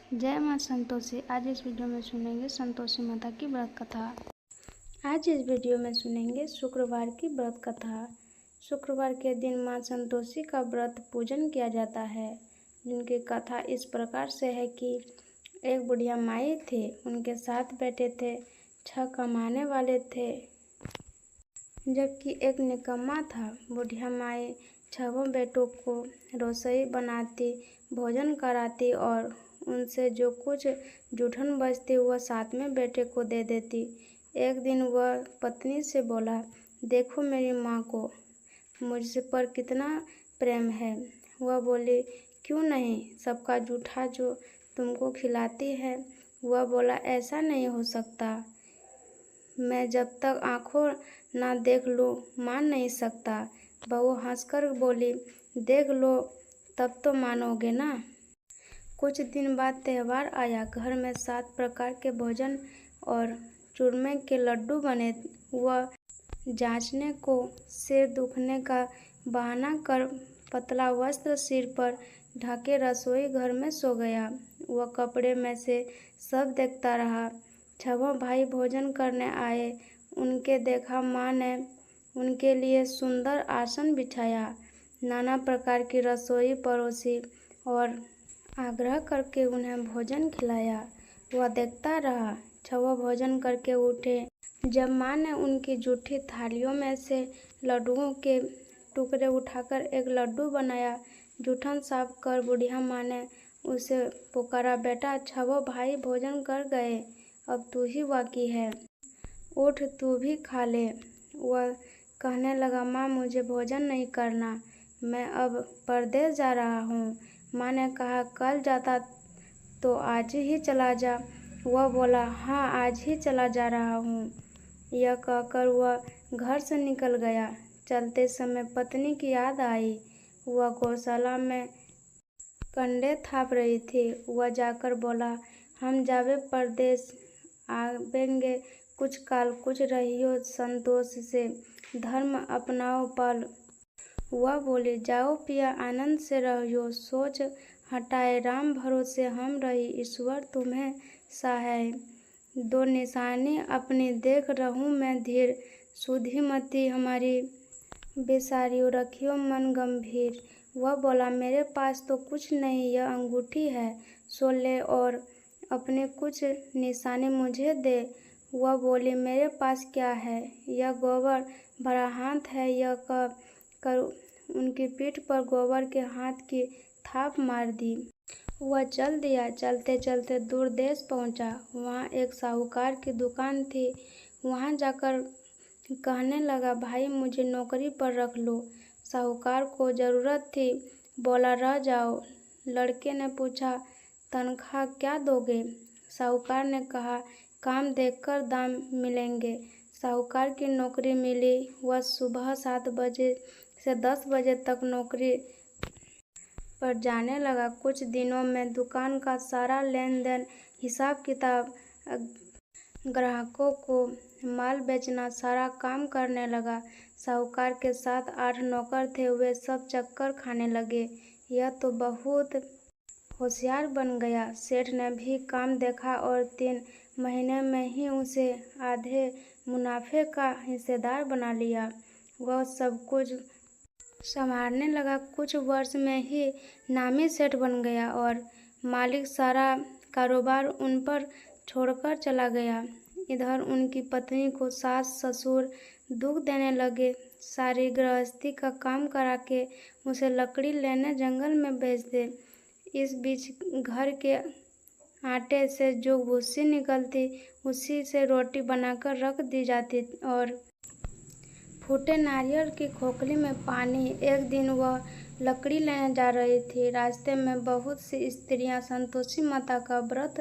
जय माँ संतोषी। आज इस वीडियो में सुनेंगे संतोषी माता की व्रत कथा। आज इस वीडियो में सुनेंगे शुक्रवार की व्रत कथा। शुक्रवार के दिन माँ संतोषी का व्रत पूजन किया जाता है, जिनकी कथा इस प्रकार से है कि एक बुढ़िया माई थी, उनके 7 बेटे थे, 6 कमाने वाले थे, जबकि एक निकम्मा था। बुढ़िया माई 6 बेटों को रसोई बनाती, भोजन कराती और उनसे जो कुछ जूठन बचती वह 7वें बेटे को दे देती। एक दिन वह पत्नी से बोला, देखो मेरी माँ को मुझसे पर कितना प्रेम है। वह बोली, क्यों नहीं, सबका जूठा जो तुमको खिलाती है। वह बोला, ऐसा नहीं हो सकता, मैं जब तक आँखों ना देख लूँ मान नहीं सकता। बहू हंसकर बोली, देख लो तब तो मानोगे ना। कुछ दिन बाद त्यौहार आया। घर में 7 प्रकार के भोजन और चूरमे के लड्डू बने। वह जांचने को सिर दुखने का बहाना कर पतला वस्त्र सिर पर ढके रसोई घर में सो गया। वह कपड़े में से सब देखता रहा। 6 भाई भोजन करने आए। उनके देखा माँ ने उनके लिए सुंदर आसन बिछाया, नाना प्रकार की रसोई परोसी और आग्रह करके उन्हें भोजन खिलाया। वह देखता रहा। 6 भोजन करके उठे। जब माँ ने उनकी जूठी थालियों में से लड्डुओं के टुकड़े उठाकर एक लड्डू बनाया, जूठन साफ कर बुढ़िया माँ ने उसे पुकारा, बेटा 6 भाई भोजन कर गए, अब तू ही बाकी है, उठ तू भी खा ले। वह कहने लगा, माँ मुझे भोजन नहीं करना, मैं अब परदेश जा रहा हूँ। माँ ने कहा, कल जाता तो आज ही चला जा। वह बोला, हाँ आज ही चला जा रहा हूँ। यह कहकर वह घर से निकल गया। चलते समय पत्नी की याद आई। वह गौशाला में कंडे थाप रही थी। वह जाकर बोला, हम जावे परदेश आवेंगे कुछ काल, कुछ रहियो संतोष से, धर्म अपनाओ पाल। वह बोली, जाओ पिया आनंद से रहियो, सोच हटाए राम भरोसे हम रही, ईश्वर तुम्हें सहाय। 2 निशानी अपनी देख रहूं मैं धीर, सुधी मती हमारी बेसारियो रखियो मन गंभीर। वह बोला, मेरे पास तो कुछ नहीं, यह अंगूठी है, सो ले और अपने कुछ निशानी मुझे दे। वह बोली, मेरे पास क्या है, यह गोबर भरा हाथ है। यह कर उनकी पीठ पर गोबर के हाथ की थाप मार दी। वह चल दिया। चलते चलते दूर देश पहुंचा। वहाँ एक साहूकार की दुकान थी। वहाँ जाकर कहने लगा, भाई मुझे नौकरी पर रख लो। साहूकार को ज़रूरत थी, बोला, रह जाओ। लड़के ने पूछा, तनख्वाह क्या दोगे? साहूकार ने कहा, काम देखकर दाम मिलेंगे। साहूकार की नौकरी मिली। वह सुबह 7 बजे से 10 बजे तक नौकरी पर जाने लगा। कुछ दिनों में दुकान का सारा लेन देन, हिसाब किताब, ग्राहकों को माल बेचना, सारा काम करने लगा। साहूकार के 7-8 नौकर थे, वे सब चक्कर खाने लगे। यह तो बहुत होशियार बन गया। सेठ ने भी काम देखा और 3 महीने में ही उसे आधे मुनाफे का हिस्सेदार बना लिया। वह सब कुछ संभालने लगा। कुछ वर्ष में ही नामी सेठ बन गया और मालिक सारा कारोबार उन पर छोड़कर चला गया। इधर उनकी पत्नी को सास ससुर दुख देने लगे। सारी गृहस्थी का काम करा के उसे लकड़ी लेने जंगल में भेज दे। इस बीच घर के आटे से जो भूसी निकलती उसी से रोटी बनाकर रख दी जाती और फूटे नारियल की खोखली में पानी। एक दिन वह लकड़ी लेने जा रही थी। रास्ते में बहुत सी स्त्रियां संतोषी माता का व्रत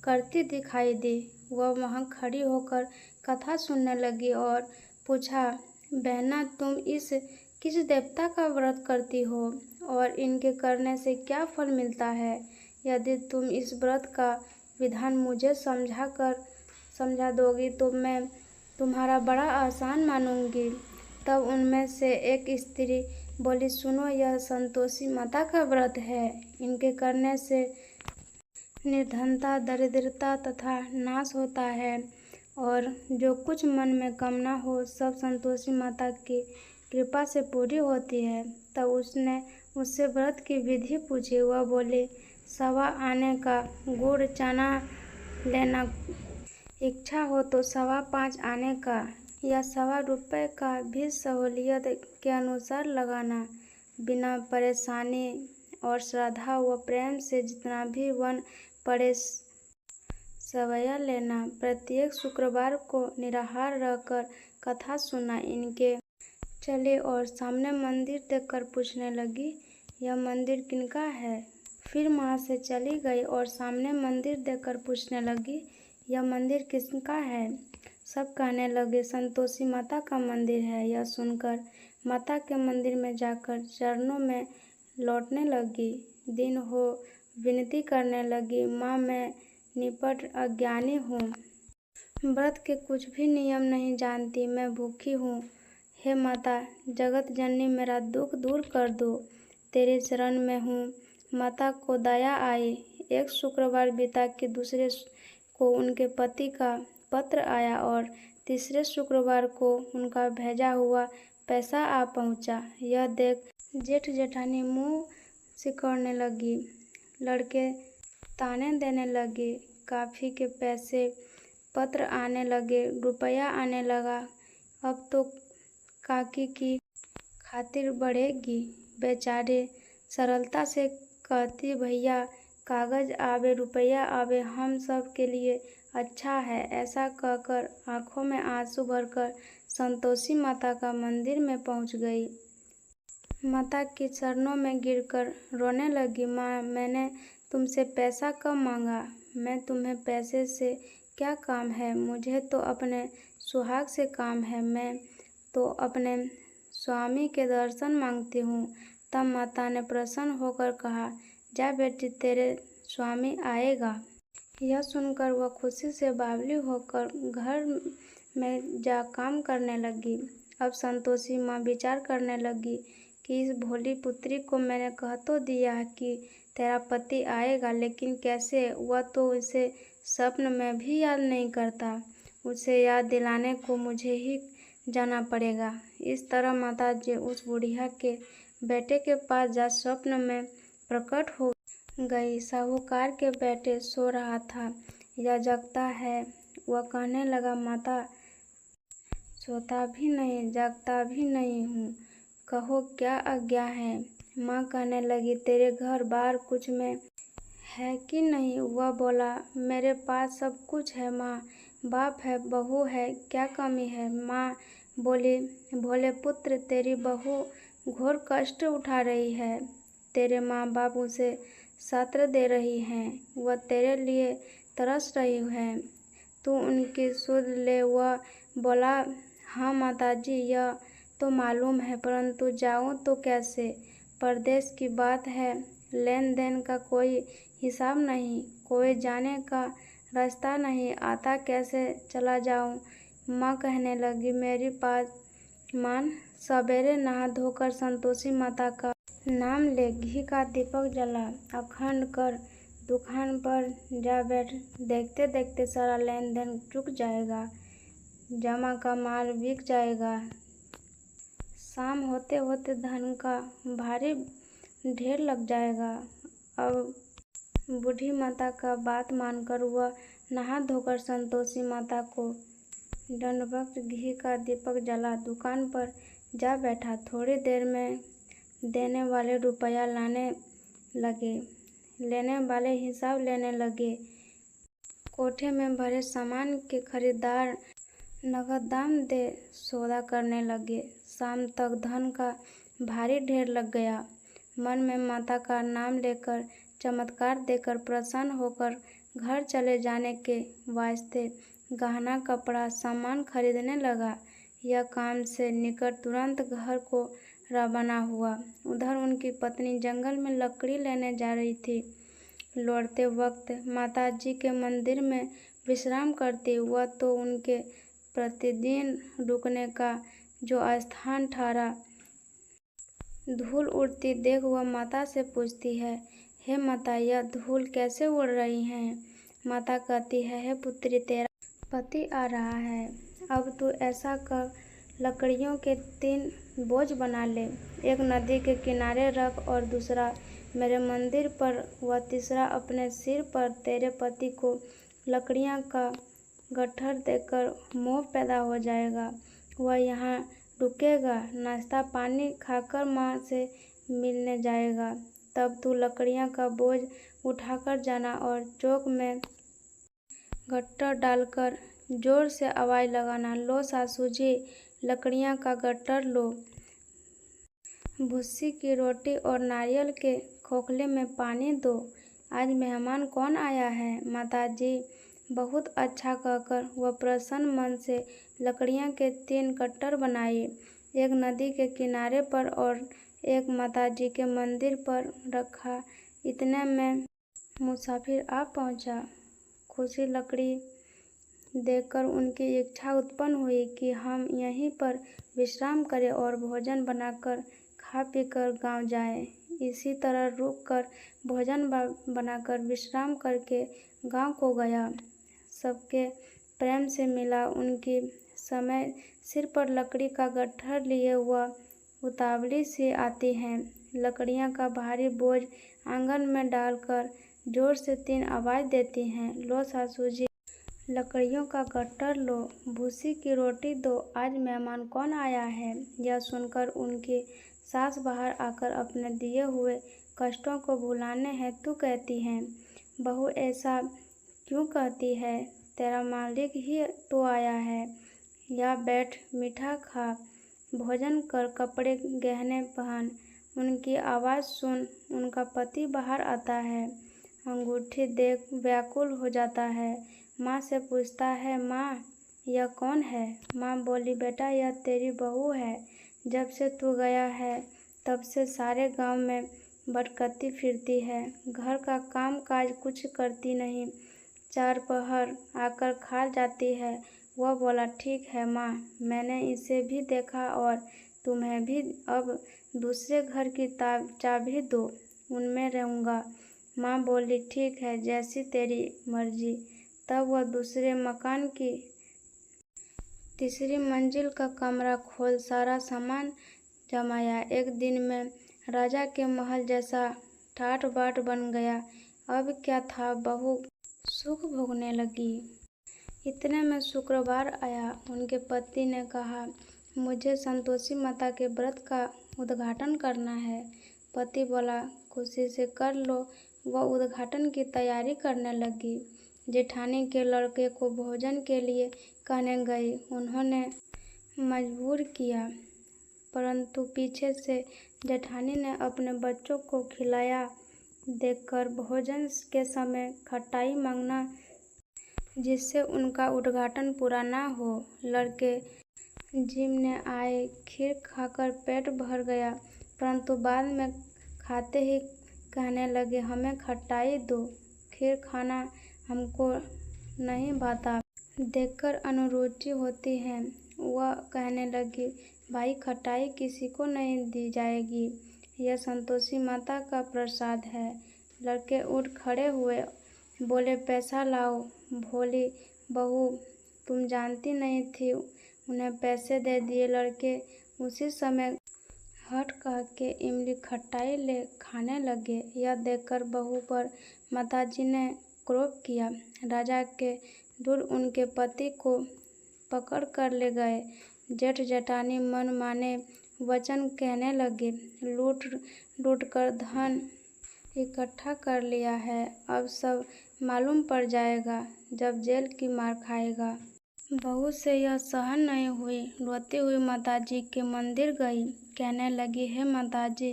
करती दिखाई दी। वह वहां खड़ी होकर कथा सुनने लगी और पूछा, बहना तुम किस देवता का व्रत करती हो और इनके करने से क्या फल मिलता है? यदि तुम इस व्रत का विधान मुझे समझा दोगी तो मैं तुम्हारा बड़ा आसान मानूंगी। तब उनमें से एक स्त्री बोली, सुनो, यह संतोषी माता का व्रत है, इनके करने से निर्धनता, दरिद्रता तथा नाश होता है और जो कुछ मन में कामना हो सब संतोषी माता की कृपा से पूरी होती है। तब उसने उससे व्रत की विधि पूछी। वह बोली, 1.25 आने का गुड़ चना लेना, इच्छा हो तो 5.25 आने का या 1.25 रुपये का भी सहूलियत के अनुसार लगाना। बिना परेशानी और श्रद्धा व प्रेम से जितना भी वन पड़े सवैया लेना। प्रत्येक शुक्रवार को निराहार रहकर कथा सुना। इनके चले और सामने मंदिर देखकर पूछने लगी, यह मंदिर किनका है? फिर वहाँ से चली गई और सामने मंदिर देखकर पूछने लगी, यह मंदिर किसका है? सब कहने लगे, संतोषी माता का मंदिर है। यह सुनकर माता के मंदिर में जाकर चरणों में लौटने लगी। दिन हो विनती करने लगी, माँ मैं निपट अज्ञानी हूँ, व्रत के कुछ भी नियम नहीं जानती, मैं भूखी हूँ। हे माता जगत जननी, मेरा दुख दूर कर दो, तेरे शरण में हूँ। माता को दया आई। एक शुक्रवार बीता कि दूसरे को उनके पति का पत्र आया और तीसरे शुक्रवार को उनका भेजा हुआ पैसा आ पहुंचा। यह देख जेठ जेठानी मुंह सिकोड़ने लगी। लड़के ताने देने लगे। काफी के पैसे पत्र आने लगे, रुपया आने लगा। अब तो काकी की खातिर बढ़ेगी। बेचारे सरलता से कहती, भैया कागज आवे रुपया आवे हम सब के लिए अच्छा है। ऐसा कहकर आंखों में आंसू भरकर संतोषी माता का मंदिर में पहुंच गई। माता की चरणों में गिरकर रोने लगी, माँ मैंने तुमसे पैसा कब मांगा? मैं तुम्हें पैसे से क्या काम है? मुझे तो अपने सुहाग से काम है। मैं तो अपने स्वामी के दर्शन मांगती हूँ। तब माता ने प्रसन्न होकर कहा, जा बेटी तेरे स्वामी आएगा। यह सुनकर वह खुशी से बावली होकर घर में जा काम करने लगी। अब संतोषी माँ विचार करने लगी कि इस भोली पुत्री को मैंने कह तो दिया है कि तेरा पति आएगा, लेकिन कैसे? वह तो उसे स्वप्न में भी याद नहीं करता। उसे याद दिलाने को मुझे ही जाना पड़ेगा। इस तरह माता जी उस बुढ़िया के बेटे के पास जा स्वप्न में प्रकट हो गई। साहूकार के बेटे सो रहा था या जगता है? वह कहने लगा, माता सोता भी नहीं जागता भी नहीं हूँ, कहो क्या आज्ञा है? माँ कहने लगी, तेरे घर बार कुछ में है कि नहीं? वह बोला, मेरे पास सब कुछ है माँ, बाप है बहू है, क्या कमी है? माँ बोली, भोले पुत्र तेरी बहू घोर कष्ट उठा रही है। तेरे माँ बाप उसे सत्र दे रही हैं, वह तेरे लिए तरस रही है, तू उनकी सुध ले। वह बोला, हाँ माताजी यह तो मालूम है, परंतु जाऊँ तो कैसे? परदेश की बात है, लेन देन का कोई हिसाब नहीं, कोई जाने का रास्ता नहीं, आता कैसे चला जाऊँ? माँ कहने लगी, मेरी बात मान। सवेरे नहा धोकर संतोषी माता का नाम ले, घी का दीपक जला, अखंड कर दुकान पर जा बैठ। देखते देखते सारा लेन देन रुक जाएगा, जमा का माल बिक जाएगा। शाम होते होते धन का भारी ढेर लग जाएगा। अब बूढ़ी माता का बात मानकर वह नहा धोकर संतोषी माता को दंडवत घी का दीपक जला दुकान पर जा बैठा। थोड़ी देर में देने वाले रुपया लाने लगे, लेने वाले हिसाब लेने लगे। कोठे में भरे सामान के खरीदार नगद दाम दे सौदा करने लगे। शाम तक धन का भारी ढेर लग गया। मन में माता का नाम लेकर चमत्कार देकर प्रसन्न होकर घर चले जाने के वास्ते गहना कपड़ा सामान खरीदने लगा। यह काम से निकट तुरंत घर को रवाना हुआ। उधर उनकी पत्नी जंगल में लकड़ी लेने जा रही थी। लौटते वक्त माताजी के मंदिर में विश्राम करती। वह तो उनके प्रतिदिन रुकने का जो स्थान ठहरा। धूल उड़ती देख वह माता से पूछती है, हे माता, यह धूल कैसे उड़ रही है? माता कहती है, हे पुत्री, तेरा पति आ रहा है। अब तू ऐसा कर, लकड़ियों के 3 बोझ बना ले, एक नदी के किनारे रख और दूसरा मेरे मंदिर पर व तीसरा अपने सिर पर। तेरे पति को लकड़ियां का गट्ठर देकर मोह पैदा हो जाएगा। वह यहाँ रुकेगा, नाश्ता पानी खाकर माँ से मिलने जाएगा। तब तू लकड़ियां का बोझ उठाकर जाना और चौक में गट्ठर डालकर जोर से आवाज़ लगाना, लो सासू जी, लकड़ियां का गट्ठर लो। भूसी की रोटी और नारियल के खोखले में पानी दो। आज मेहमान कौन आया है? माताजी, बहुत अच्छा कहकर वह प्रसन्न मन से लकड़ियां के 3 गट्ठर बनाए, एक नदी के किनारे पर और एक माताजी के मंदिर पर रखा। इतने में मुसाफिर आ पहुंचा। खुशी लकड़ी देखकर उनकी इच्छा उत्पन्न हुई कि हम यहीं पर विश्राम करें और भोजन बनाकर खा पीकर गांव जाएं। इसी तरह रुक कर भोजन बनाकर विश्राम करके गांव को गया। सबके प्रेम से मिला। उनकी समय सिर पर लकड़ी का गट्ठर लिए वह उतावली सी आती हैं। लकड़ियां का भारी बोझ आंगन में डालकर जोर से 3 आवाज़ देती हैं, लो सासू जी, लकड़ियों का गट्ठर लो, भूसी की रोटी दो, आज मेहमान कौन आया है? यह सुनकर उनकी सास बाहर आकर अपने दिए हुए कष्टों को भुलाने हेतु कहती हैं, बहू ऐसा क्यों कहती है? तेरा मालिक ही तो आया है। या बैठ, मीठा खा, भोजन कर, कपड़े गहने पहन। उनकी आवाज़ सुन उनका पति बाहर आता है। अंगूठी देख व्याकुल हो जाता है। माँ से पूछता है, माँ यह कौन है? माँ बोली, बेटा यह तेरी बहू है। जब से तू गया है तब से सारे गांव में भटकती फिरती है, घर का काम काज कुछ करती नहीं, 4 पहर आकर खा जाती है। वह बोला, ठीक है माँ, मैंने इसे भी देखा और तुम्हें भी। अब दूसरे घर की चाबी दो, उनमें रहूँगा। माँ बोली, ठीक है, जैसी तेरी मर्जी। तब वह दूसरे मकान की तीसरी मंजिल का कमरा खोल सारा सामान जमाया। एक दिन में राजा के महल जैसा ठाट बाट बन गया। अब क्या था, बहू सुख भोगने लगी। इतने में शुक्रवार आया। उनके पति ने कहा, मुझे संतोषी माता के व्रत का उद्घाटन करना है। पति बोला, खुशी से कर लो। वह उद्घाटन की तैयारी करने लगी। जेठानी के लड़के को भोजन के लिए कहने गई। उन्होंने मजबूर किया, परंतु पीछे से जेठानी ने अपने बच्चों को खिलाया देखकर भोजन के समय खटाई मांगना, जिससे उनका उद्घाटन पूरा ना हो। लड़के जिमने आए, खीर खाकर पेट भर गया, परंतु बाद में खाते ही कहने लगे, हमें खटाई दो, खीर खाना हमको नहीं भाता। देखकर अनुरुचि होती है। वह कहने लगी, भाई खटाई किसी को नहीं दी जाएगी, यह संतोषी माता का प्रसाद है। लड़के उठ खड़े हुए, बोले, पैसा लाओ। भोली बहू तुम जानती नहीं थी, उन्हें पैसे दे दिए। लड़के उसी समय हट कह के इमली खटाई ले खाने लगे। यह देखकर बहू पर माताजी ने क्रोध किया। राजा के दूर उनके पति को पकड़ कर ले गए। जेठ जेठानी मन माने वचन कहने लगे, लूट लूट कर धन इकट्ठा कर लिया है, अब सब मालूम पड़ जाएगा जब जेल की मार खाएगा। बहू से यह सहन नहीं हुई, रोती हुई माताजी के मंदिर गई। कहने लगी, हे माताजी,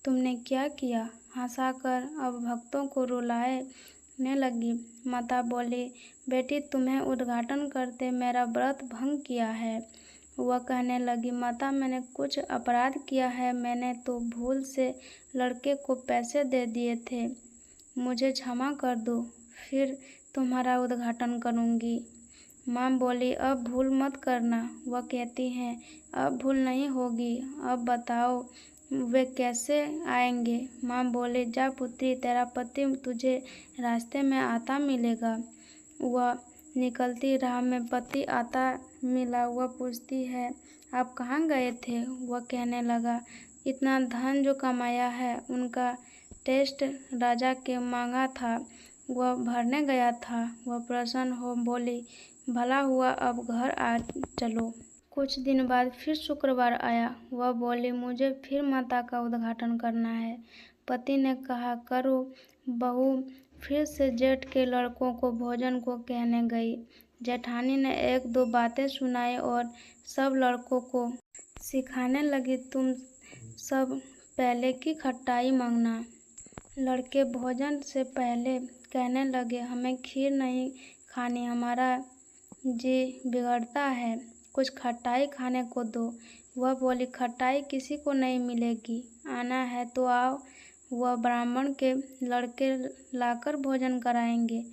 तुमने क्या किया? हंसाकर अब भक्तों को रुलाने लगी। माता बोली, बेटी तुम्हें उद्घाटन करते मेरा व्रत भंग किया है। वह कहने लगी, माता मैंने कुछ अपराध किया है, मैंने तो भूल से लड़के को पैसे दे दिए थे, मुझे क्षमा कर दो, फिर तुम्हारा उद्घाटन करूँगी। माँ बोली, अब भूल मत करना। वह कहती हैं, अब भूल नहीं होगी। अब बताओ वे कैसे आएंगे? माँ बोले, जा पुत्री, तेरा पति तुझे रास्ते में आता मिलेगा। वह निकलती राह में पति आता मिला। वह पूछती है, आप कहाँ गए थे? वह कहने लगा, इतना धन जो कमाया है उनका टेस्ट राजा के मांगा था, वह भरने गया था। वह प्रसन्न हो बोली, भला हुआ, अब घर आ चलो। कुछ दिन बाद फिर शुक्रवार आया। वह बोली, मुझे फिर माता का उद्घाटन करना है। पति ने कहा, करो। बहू फिर से जेठ के लड़कों को भोजन को कहने गई। जेठानी ने एक दो बातें सुनाई और सब लड़कों को सिखाने लगी, तुम सब पहले की खटाई मांगना। लड़के भोजन से पहले कहने लगे, हमें खीर नहीं खानी, हमारा जी बिगड़ता है, कुछ खटाई खाने को दो। वह बोली, खटाई किसी को नहीं मिलेगी, आना है तो आओ, वह ब्राह्मण के लड़के लाकर भोजन कराएंगे।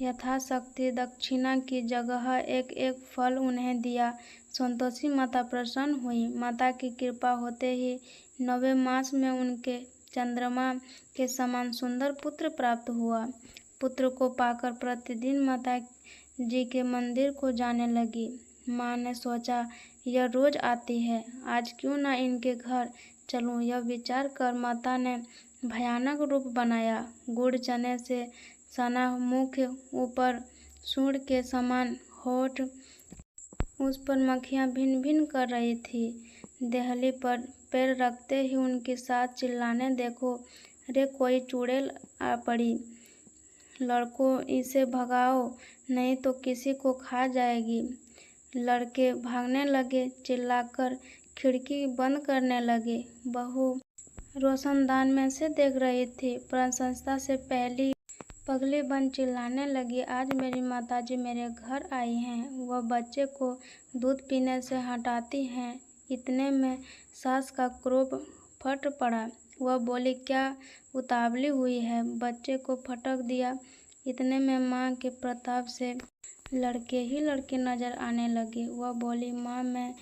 यथाशक्ति दक्षिणा की जगह एक एक फल उन्हें दिया। संतोषी माता प्रसन्न हुई। माता की कृपा होते ही 9वें मास में उनके चंद्रमा के समान सुंदर पुत्र प्राप्त हुआ। पुत्र को पाकर प्रतिदिन माता जी के मंदिर को जाने लगी। माँ ने सोचा, यह रोज आती है, आज क्यों ना इनके घर चलूं। यह विचार कर माता ने भयानक रूप बनाया। गुड़ चने से सना मुख, ऊपर सूंड के समान होठ, उस पर मक्खियाँ भिन भिन कर रही थी। देहली पर पैर रखते ही उनके साथ चिल्लाने, देखो रे कोई चुड़ैल आ पड़ी, लड़कों इसे भगाओ नहीं तो किसी को खा जाएगी। लड़के भागने लगे, चिल्लाकर खिड़की बंद करने लगे। बहू रोशनदान में से देख रही थी। प्रशंसा से पगली बन चिल्लाने लगी, आज मेरी माताजी मेरे घर आई हैं। वह बच्चे को दूध पीने से हटाती हैं। इतने में सास का क्रोध फट पड़ा। वह बोली, क्या उतावली हुई है? बच्चे को फटक दिया। इतने में माँ के प्रताप से लड़के ही लड़के नजर आने लगे। वह बोली, माँ मैं